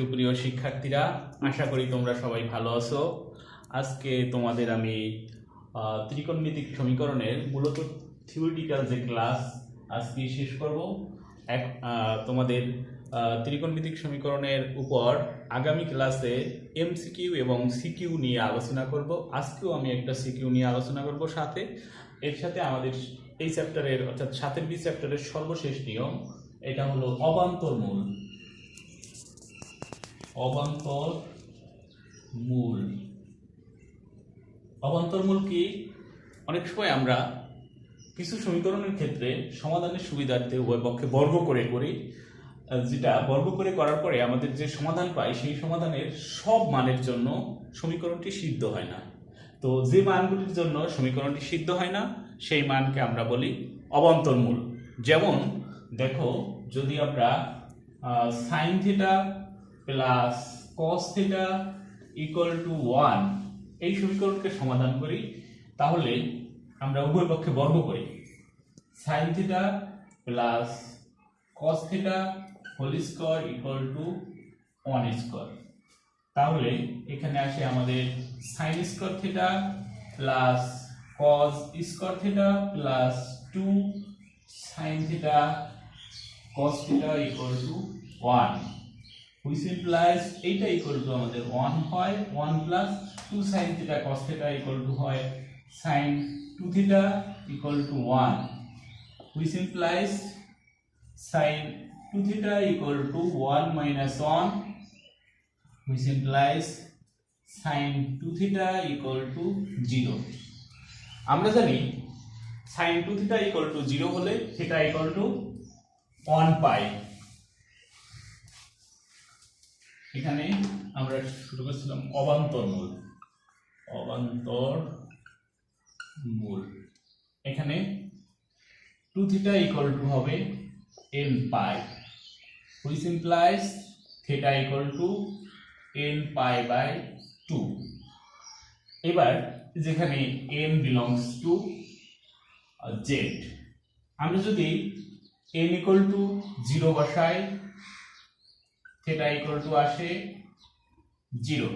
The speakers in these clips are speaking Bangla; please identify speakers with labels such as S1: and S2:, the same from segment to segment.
S1: সুপ্রিয় শিক্ষার্থীরা, আশা করি তোমরা সবাই ভালো আছো। আজকে তোমাদের আমি ত্রিকোণমিতিক সমীকরণের মূলত থিওরিটিক্যাল যে ক্লাস আজকে শেষ করব। তোমাদের ত্রিকোণমিতিক সমীকরণের উপর আগামী ক্লাসে এমসিকিউ এবং সিকিউ নিয়ে আলোচনা করব। আজকেও আমি একটা সিকিউ নিয়ে আলোচনা করব, এর সাথে আমাদের এই চ্যাপ্টারের অর্থাৎ 7 বি চ্যাপ্টারের সর্বশেষ নিয়ম, এটা হলো অবান্তর মূল। অবান্তর মূল কি? অনেক সময় আমরা কিছু সমীকরণের ক্ষেত্রে সমাধানের সুবিধার্থে উভয় পক্ষে বর্গ করে করি, যেটা বর্গ করে করার পরে আমাদের যে সমাধান পাই সেই সমাধানের সব মানের জন্য সমীকরণটি সিদ্ধ হয় না। তো যে মানগুলির জন্য সমীকরণটি সিদ্ধ হয় না সেই মানকে আমরা বলি অবান্তর মূল। যেমন দেখো, যদি আমরা sign theta plus cos theta equal to 1 এই সমীকরণকে সমাধান করি, তাহলে আমরা উভয় পক্ষে বর্গ করি। Sine theta plus cos theta whole square equal to 1 square. তাহলে এখানে আসে আমাদের sine square theta plus cos square theta plus 2 sine theta cos theta equal to 1, which implies এইটা ইকুয়াল টু আমাদের 1 হয়, 1 plus 2 sine theta cos theta equal to হয় sine 2 theta equal to 1, which implies sine 2 theta equal to 1 minus 1, which implies sine 2 theta equal to 0। আমরা জানি সাইন 2 থিটা ইকুয়াল টু 0 হলে থিটা ইকুয়াল টু 1 পাই। এখানে আমরা শুরু করেছিলাম অবান্তর মূল। এখানে 2 থিটা ইকুয়াল টু হবে n pi, which implies theta equal to n pi by 2। এবার যেখানে n belongs to z, আমরা যদি n ইকুয়াল টু 0 বসাই, থিটা ইকুয়াল টু আসে 0।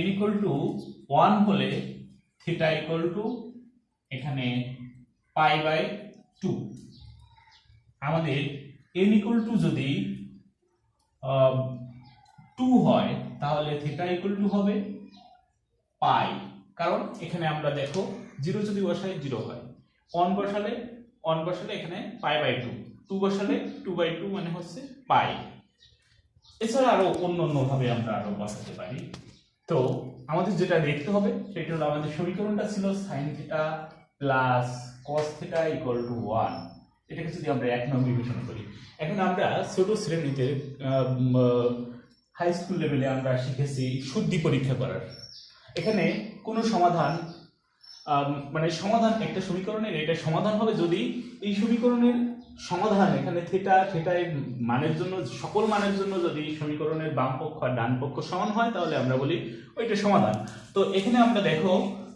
S1: n ইকুয়াল টু 1 হলে থিটা ইকুয়াল টু এখানে পাই বাই 2। আমাদের n ইকুয়াল টু যদি 2 হয় তাহলে থিটা ইকুয়াল টু হবে পাই, কারণ এখানে আমরা দেখো 0 যদি বসাই 0 হয়, 1 বসালে এখানে পাই বাই 2, 2 বসালে 2 বাই 2 মানে হচ্ছে পাই। এছাড়া আরো অন্য ভাবে আমরা আরো বসাতে পারি। তো আমাদের যেটা দেখতে হবে সেটা হলো আমাদের সমীকরণটা ছিল sign theta plus cos theta equal to 1। এটাকে যদি আমরা 1 নং বিবেচনা করি, এখন আমরা ছোট শ্রেণীতে হাই স্কুল লেভেলে আমরা শিখেছি শুদ্ধি পরীক্ষা করার। এখানে কোনো সমাধান একটা সমীকরণের এটা সমাধান হবে যদি এই সমীকরণের সমাধান এখানে থিটা এর মানের জন্য, সকল মানের জন্য যদি সমীকরণের বাম পক্ষ আর ডান পক্ষ সমান হয় তাহলে আমরা বলি ওইটা সমাধান। তো এখানে আমরা দেখো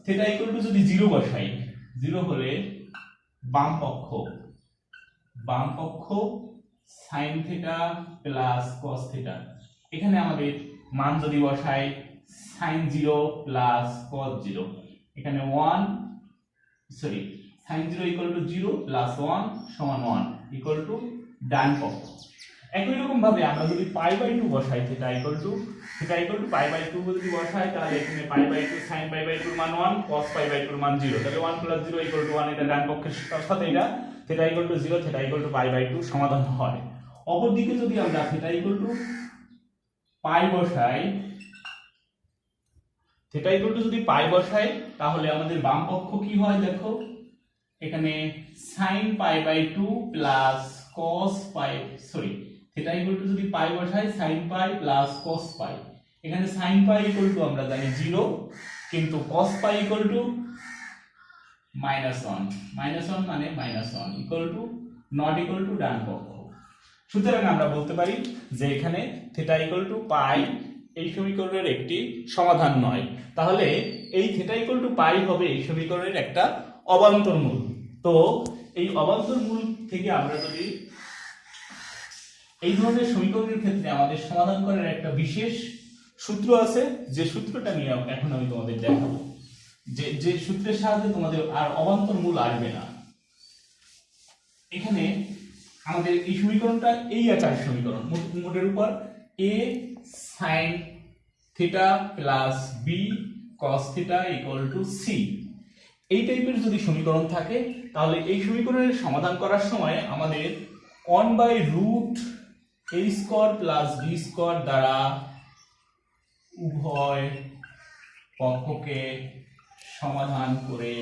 S1: থিটা ইকুয়াল টু যদি 0 বসাই, 0 হলে বাম পক্ষ sign theta plus cos theta. এখানে আমাদের মান যদি বসাই সাইন 0 প্লাস কস 0, এখানে সাইন 0 ইকুয়াল টু 0 প্লাস 1 সমান 1 ইকুয়াল টু ডান পক্ষ। একই রকম ভাবে আমরা যদি পাই বাই 2 বসাই, theta equal to pi by 2 যদি বসাই, তাহলে এখানে pi by 2 sine pi by 2 এর মান 1, cos পাই বাই 2 এর মান 0, তাহলে 1 প্লাস 0 ইকুয়াল টু 1। এটা ডান পক্ষের সাথে এটা theta equal to 0, theta equal to pi by 2 সমাধান হয়। অপরদিকে যদি আমরা থিটা ইকুয়াল টু পাই বসাই, তাহলে আমাদের বাম পক্ষ কি হয় দেখো, এখানে sine pi by 2 plus cos pi, theta equal to যদি পাই বসাই সাইন পাই প্লাস কস পাই। এখানে সাইন পাই ইকুয়াল টু আমরা জানি 0, কিন্তু কস পাই ইকুয়াল টু -1 মানে -1 equal to not equal to ডান পক্ষ। সুতরাং আমরা বলতে পারি যে এখানে থিটা ইকুয়াল টু পাই এই সমীকরণের একটি সমাধান নয়। তাহলে এই থিটা ইকুয়াল টু পাই হবে এই সমীকরণের একটা অবান্তর মূল। তো এই অবান্তর মূল থেকে আমরা যদি এই ধরনের সমীকরণের ক্ষেত্রে আমাদের সমাধান করার একটা বিশেষ সূত্র আছে, যে সূত্রটা নিয়ে এখন আমি তোমাদের দেখাবো, যে সূত্রের সাহায্যে তোমাদের আর অবান্তর মূল আসবে না। এখানে আমাদের এই সমীকরণটা এই আকার সমীকরণ, মোটের উপর a sin theta plus b cos theta equal two c, এই টাইপের যদি সমীকরণ থাকে তাহলে এই সমীকরণের সমাধান করার সময় আমাদের 1/√a² প্লাস b স্কয়ার দ্বারা উভয় পক্ষকে সমাধান করে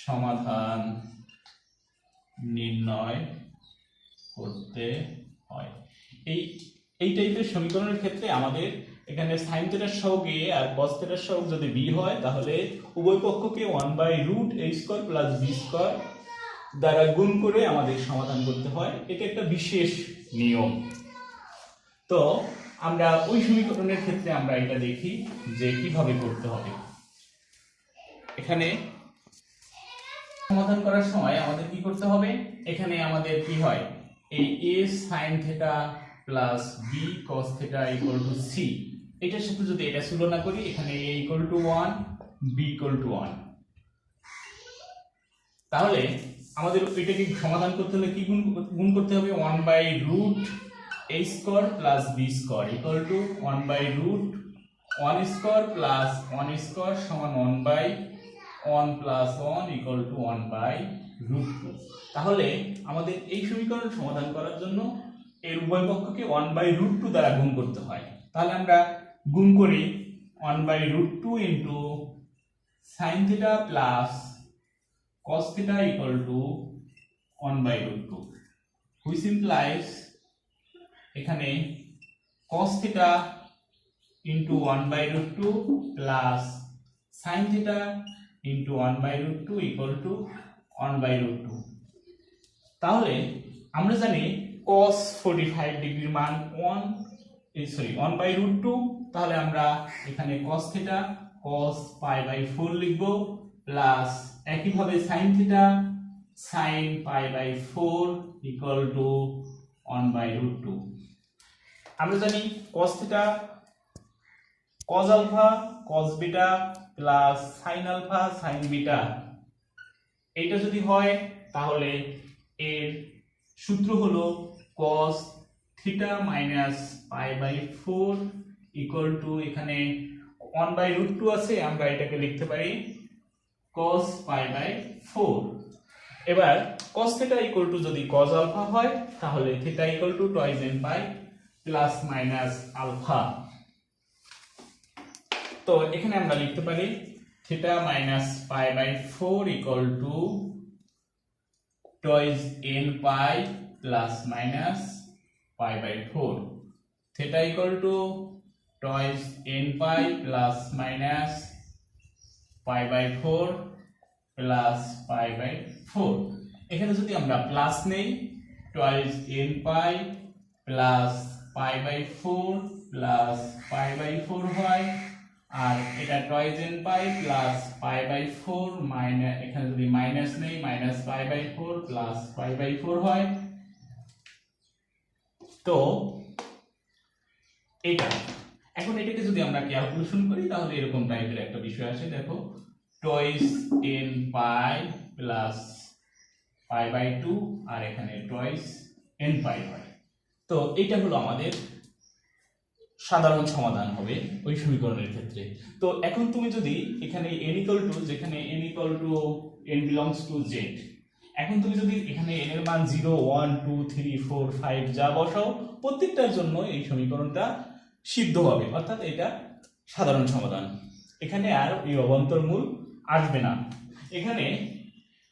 S1: সমাধান নির্ণয় করতে হয়। এই টাইপের সমীকরণের ক্ষেত্রে আমাদের এখানে sin থিটার সহগ a আর cos থিটার সহগ যদি b হয় তাহলে উভয় পক্ষকে 1/√a² প্লাস b স্কয়ার দ্বারা গুণ করে আমাদের সমাধান করতে হয়। এটা একটা বিশেষ নিয়ম। তো আমরা ওই সমীকরণের ক্ষেত্রে আমরা এটা দেখি যে কিভাবে করতে হবে। এখানে সমাধান করার সময় আমাদের কি করতে হবে, এখানে আমাদের কি হয়, এই a sin theta plus b cos theta equal two c, এটার সাথে যদি এটা তুলনা করি, এখানে a equal to 1 b equal to 1, তাহলে আমাদের এটাকে সমাধান করতে হলে কি গুণ করতে হবে, 1/√a² plus b square equal two 1/√1² plus 1² সমান 1/1 প্লাস 1 ইকুয়াল টু 1/√2। তাহলে আমাদের এই সমীকরণ সমাধান করার জন্য এর উভয় পক্ষকে 1/√2 দ্বারা গুণ করতে হয়। তাহলে আমরা গুণ করি 1/√2 into sin theta plus cos theta equal to 1/√2, which implies এখানে cos theta into 1/√2 plus sin theta into 1/√2 equal to 1/√2। তাহলে আমরা জানি cos 45 ডিগ্রির মান 1/√2, তাহলে আমরা এখানে cos থিটা cos π/4 লিখব প্লাস একইভাবে sin theta sin π/4 equal to 1/√2। আমরা জানি cos theta cos alpha cos beta plus sin alpha sin beta, এইটা যদি হয় তাহলে এর সূত্র হলো cos theta minus π/4 equal to, এখানে 1/√2 আছে, আমরা এটাকে লিখতে পারি cos π/4। এবার cos থিটা ইকুয়াল টু যদি cos আলফা হয় তাহলে theta equal to 2n π plus minus alpha. তো এখানে আমরা লিখতে পারি theta minus π/4 equal to 2n π plus minus π/4, theta equal to 2n π plus minus π/4 plus π/4। এখানে যদি আমরা প্লাস নেই 2n π প্লাস π/4 প্লাস π/4 হয়, আর এটা 2n π প্লাস π/4 মাইনাস, এখানে যদি মাইনাস নেই মাইনাস π/4 প্লাস π/4 হয়। তো এটা এখন এটাকে যদি আমরা ক্যালকুলেশন করি তাহলে এরকম টাইপের একটা বিষয় আসে, দেখো 2n π প্লাস π/2 আর এখানে 2n π হয়। তো এটা হলো আমাদের সাধারণ সমাধান হবে ওই সমীকরণের ক্ষেত্রে। তো এখন তুমি যদি এখানে n ইকুয়াল টু, যেখানে n equal to n belongs to z, এখন তুমি যদি এখানে n এর মান 0 1 2 3 4 5 যা বসাও, প্রত্যেকটার জন্য এই সমীকরণটা সিদ্ধ হবে, অর্থাৎ এটা সাধারণ সমাধান। এখানে আর এই অবান্তর মূল আসবে না। এখানে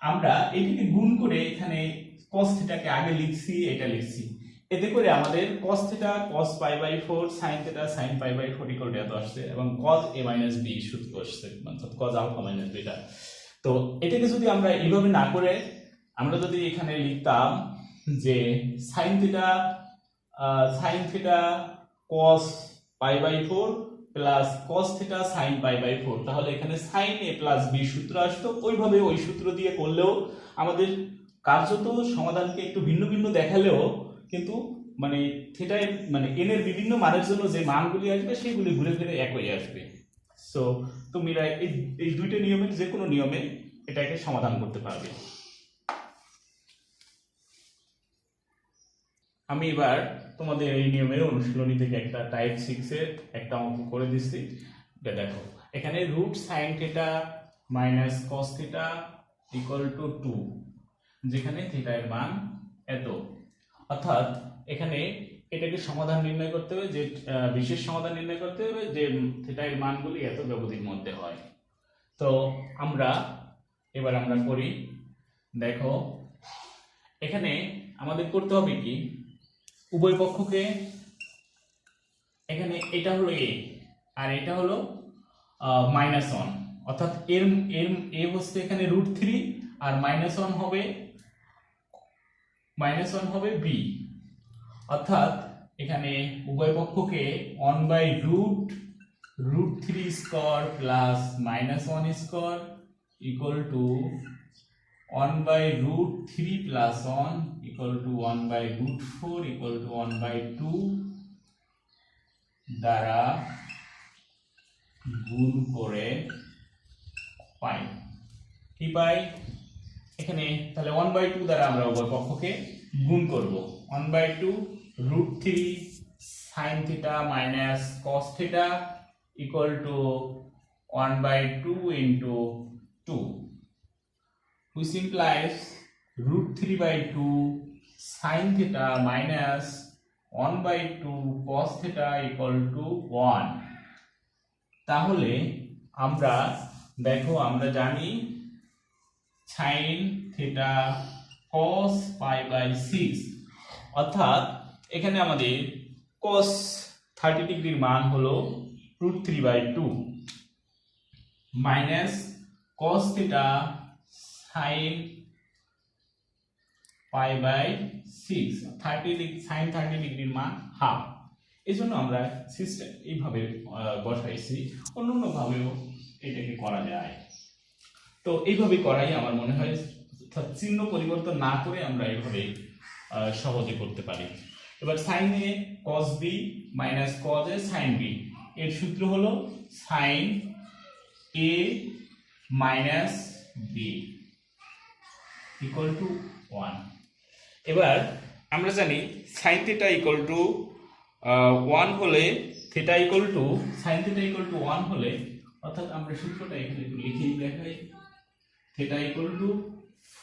S1: আমরা এটাকে গুণ করে এখানে cos থিটাকে আগে লিখছি, এটা লিখছি, এতে করে আমাদের cos theta cos π/4 sin theta sin π/4 equal to এত আসছে, এবং cos a - b সূত্র আসছে, অর্থাৎ cos আলফা মাইনাস বিটা। তো এটাকে যদি আমরা এইভাবে না করে আমরা যদি এখানে লিখতাম যে sin থিটা cos π/4 প্লাস cos theta sin pi by 4, তাহলে এখানে sin a প্লাস b সূত্র আসতো। ওইভাবে ওই সূত্র দিয়ে করলেও আমাদের কার্যত সমাধানকে একটু ভিন্ন ভিন্ন দেখালেও কিন্তু মানে থিটায় মানে n এর বিভিন্ন মানের জন্য যে মানগুলি আসবে সেগুলি ঘুরে ফিরে একই আসবে। সো তোমরা এই দুইটা নিয়মের যে কোনো নিয়মে এটাকে সমাধান করতে পারবে। আমি এবার তোমাদের এই নিয়মের অনুশীলনী থেকে একটা টাইপ 6 এর একটা অঙ্ক করে দিচ্ছি। এটা দেখো, এখানে root sine theta minus cos theta equal to 2, যেখানে থিটা এর মান এত। অর্থাৎ এখানে এটাকে সমাধান নির্ণয় করতে হবে, যে বিশেষ সমাধান নির্ণয় করতে হবে যে থিটা এর মানগুলি এত ব্যবধির মধ্যে হয়। তো আমরা করি। দেখো, এখানে আমাদের করতে হবে কি, উভয় পক্ষকে, এখানে এটা হলো a আর এটা হলো -1, অর্থাৎ এর এর a হচ্ছে এখানে √3 আর -1 হবে b, অর্থাৎ এখানে উভয় পক্ষকে 1/√3 square plus -1 square equal two 1/√3 plus 1 equal two 1/√4 equal to 1/2 দ্বারা গুণ করে পাই। কি পাই এখানে? তাহলে 1/2 দ্বারা আমরা উভয় পক্ষকে গুণ করব। 1/2 √3 sin theta minus cos theta equal two 1/2 into 2, which implies √3/2 sin theta minus 1/2 cos theta equal to 1। তাহলে আমরা দেখো, আমরা জানি sin theta cos pi by 6, অর্থাৎ এখানে আমাদের cos 30 ডিগ্রির মান হলো √3/2 minus cos theta sin pi by 6, sin 30 ডিগ্রির মান হাফ। এই জন্য আমরা সিস্টেম এইভাবে বসাইছি, অন্য ভাবেও এটাকে করা যায়। তো এইভাবে করাই আমার মনে হয়, চিহ্ন পরিবর্তন না করে আমরা এইভাবে সহজে করতে পারি। এবার sin a cos b minus cos a sin b, এর সূত্র হলো sin a minus b equal to 1। এবার আমরা জানি sin থিটা ইকুয়াল টু 1 হলে theta equal to sin theta equal to 1 হলে, অর্থাৎ আমরা সূত্রটা এখানে একটু লিখে দেখাই। Theta equal to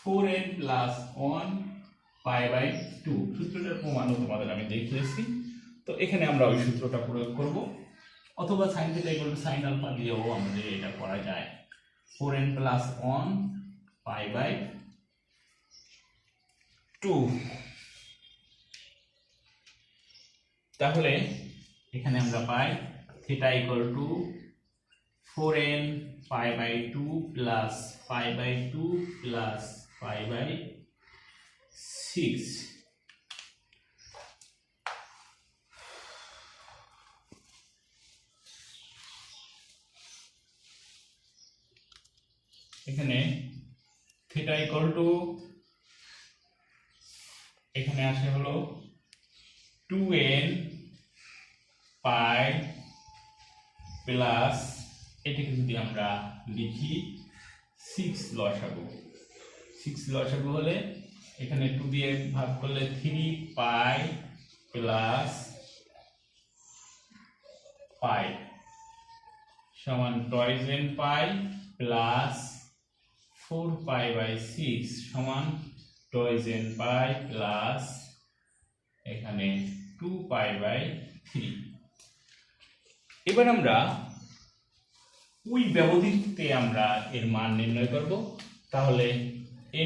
S1: 4n plus 1 pi by 2, সূত্রটার প্রমাণও তোমাদের আমি দেখিয়েছি। তো এখানে আমরা ওই সূত্রটা প্রয়োগ করব, অথবা sin theta equal to sin alpha দিয়েও আমাদের এটা করা যায়। 4n plus 1 pi by 2। তাহলে এখানে আমরা পাই theta equal to 4n pi by 2 plus pi by 2 plus pi by 6। এখানে থিটা ইকুয়াল টু, এখানে আসে হলো 2n পাই প্লাস, এটাকে যদি আমরা লিখি 6 লসাগু হলে এখানে 2 দিয়ে ভাগ করলে 3 পাই প্লাস পাই সমান 2n pi plus 4 pi by 6 সমান 2n পাই প্লাস এখানে 2 পাই বাই 3। এবার আমরা ওই ব্যবধিতে আমরা এর মান নির্ণয় করব। তাহলে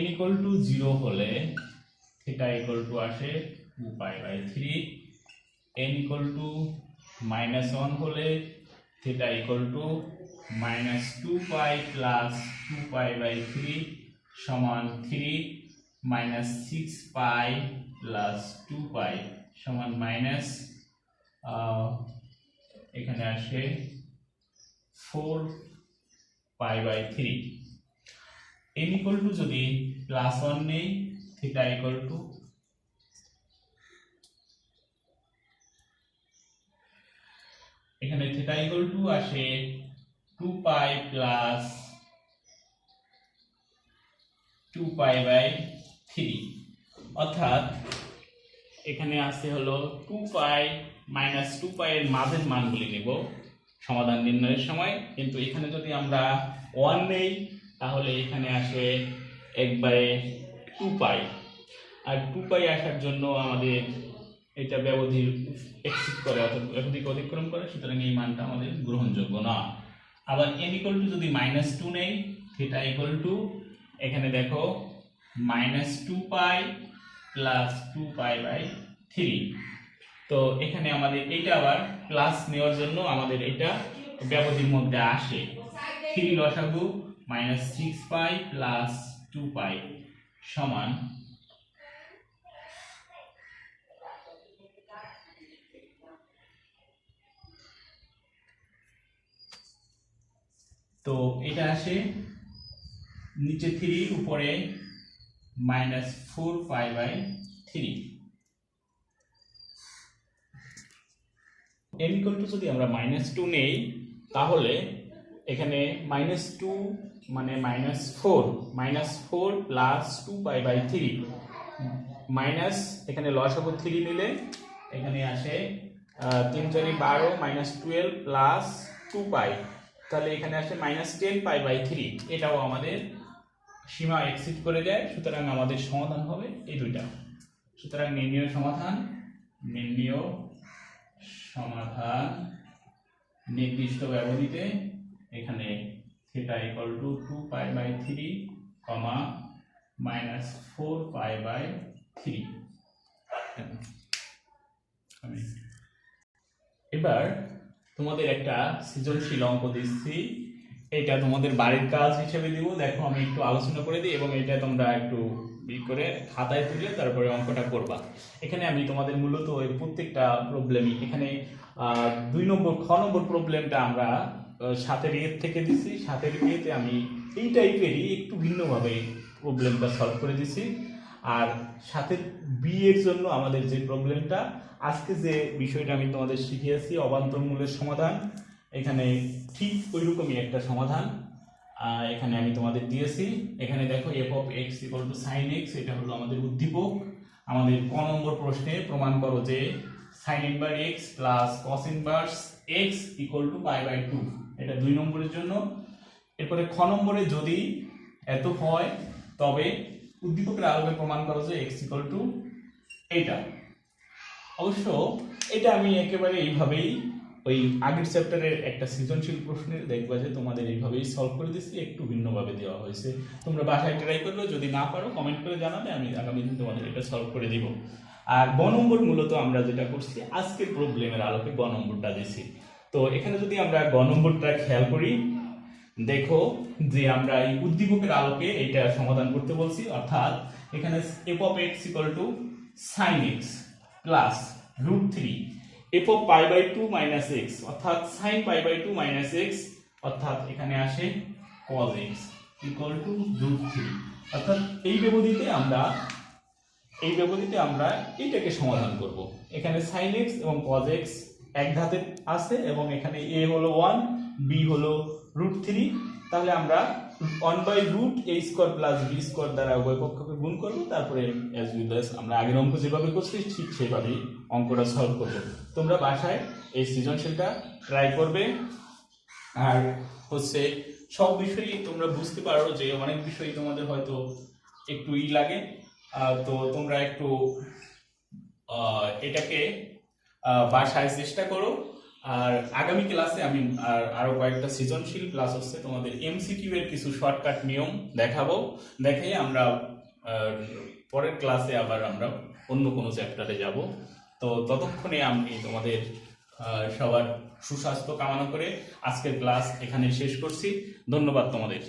S1: n ইকুয়াল টু 0 হলে থিটা ইকুয়াল টু আসে 2 pi by 3, n equal to -1 হলে থিটা ইকুয়াল টু -2 পাই প্লাস 2 পাই বাই 3 সমান 3 -6 পাই প্লাস 2 পাই সমান মাইনাস, এখানে আসে 4π/3। n ইকুয়াল টু যদি +1 নেই, থিটা ইকুয়াল টু এখানে থিটা ইকুয়াল টু আসে 2π প্লাস 2π/3, অর্থাৎ এখানে আছে হলো 2π মাইনাস 2π এর মাঝের মানগুলি নেব সমাধান নির্ণয়ের সময়। কিন্তু এখানে যদি আমরা 1 নেই তাহলে এখানে আসে 1/2π, আর 2π আসার জন্য আমাদের এটা ব্যবধির এক্সিড করে, অর্থাৎ ব্যবধিকে অতিক্রম করে, সুতরাং এই মানটা আমাদের গ্রহণযোগ্য না। আবার n ইকুয়াল টু যদি -2 নেই, থিটা ইকুয়াল টু এখানে দেখো -2π প্লাস 2π/3। তো এখানে আমাদের এটা আবার প্লাস নেওয়ার জন্য আমাদের এটা ব্যবধির মধ্যে আসে। 3 লসাগু -6π প্লাস 2π সমান তো এটা আসে নিচে 3 উপরে -4π/3। n ইকুয়াল টু যদি আমরা -2 নেই তাহলে এখানে -2 মানে -4 প্লাস 2π/3 মাইনাস এখানে লসাগু 3 নিলে এখানে আসে 3 4 12 -12 প্লাস 2π, তাহলে এখানে আসে -10π/3। এটাও আমাদের সীমা এক্সিড করে যায়, সুতরাং আমাদের সমাধান হবে এই দুইটা। সুতরাং নির্ণয় সমাধান নির্দিষ্ট ব্যবধিতে এখানে থিটা ইকুয়াল টু 2π/3 -4π/3। এবার তোমাদের একটা সৃজনশীল অঙ্ক দিচ্ছি, এটা তোমাদের বাড়ির কাজ হিসেবে দিব। দেখো আমি একটু আলোচনা করে দিই এবং এটা তোমরা একটু করে খাতায় তুলে তারপরে অঙ্কটা করবা। এখানে আমি তোমাদের মূলত ওই প্রত্যেকটা প্রবলেমই এখানে 2 নম্বর খ নম্বর প্রবলেমটা আমরা 7 এর থেকে দিছি। 7 এর আমি এই টাইপেরই একটু ভিন্নভাবে প্রবলেমটা সলভ করে দিছি। আর 7 বি এর জন্য আমাদের যে প্রবলেমটা আজকে যে বিষয়টা আমি তোমাদের শিখিয়েছি অবান্তর মূলের সমাধান, এখানে ঠিক ওইরকমই একটা সমাধান এখানে আমি তোমাদের দিয়েছি। এখানে দেখো f(x = sin x), এটা হলো আমাদের উদ্দীপক। আমাদের ক নম্বর প্রশ্নে প্রমাণ করো যে sin inverse x plus cos inverse x = π/2, এটা 2 নম্বরের জন্য। এরপরে খ নম্বরে যদি এত হয় তবে উদ্দীপকের আলোকে প্রমাণ করো যে x = এটা। অবশ্য এটা আমি একেবারে এইভাবেই ওই আগের চ্যাপ্টারের একটা সৃজনশীল প্রশ্নের দেখবা যে তোমাদের এইভাবেই সলভ করে দিচ্ছি, একটু ভিন্নভাবে দেওয়া হয়েছে। তোমরা বাসায় ট্রাই করবে, যদি না পারো কমেন্ট করে জানাবে, আমি আগামী দিন তোমাদের এটা সলভ করে দিব। আর গ নম্বর মূলত আমরা যেটা করছি আজকের প্রবলেমের আলোকে গ নম্বরটা দিছি। তো এখানে যদি আমরা গ নম্বরটা খেয়াল করি, দেখো যে আমরা এই উদ্দীপকের আলোকে এটা সমাধান করতে বলছি, অর্থাৎ এখানে f(x = sin x plus √3 f(π/2 - x), অর্থাৎ sin π/2 - x, অর্থাৎ এখানে আসে cos x = √3। অর্থাৎ এই ব্যবধিতে আমরা এইটাকে সমাধান করব। এখানে sin x এবং cos x এক ধাতে আছে এবং এখানে a হলো 1, b হলো √3, তাহলে আমরা 1/√a² + b² দ্বারা উভয় পক্ষকে গুণ করব, তারপরে as well as আমরা আগের অঙ্ক যেভাবে করছি ঠিক সেভাবেই অঙ্কটা সলভ করব। তোমরা বাসায় এই সৃজনশীলটা ট্রাই করবে। আর হচ্ছে সব বিষয়ই তোমরা বুঝতে পারো যে অনেক বিষয় তোমাদের হয়তো একটু লাগে, তো তোমরা একটু এটাকে বাসায় চেষ্টা করো। আর আগামী ক্লাসে আমি আরো কয়েকটা সৃজনশীল প্লাস হচ্ছে তোমাদের এমসিকিউ এর কিছু শর্টকাট নিয়ম দেখাবো। দেখাই আমরা পরের ক্লাসে আবার আমরা অন্য কোনো চ্যাপ্টারে যাব। তো ততক্ষণে আমি তোমাদের সবার সুস্বাস্থ্য কামনা করে আজকের ক্লাস এখানে শেষ করছি। ধন্যবাদ তোমাদের।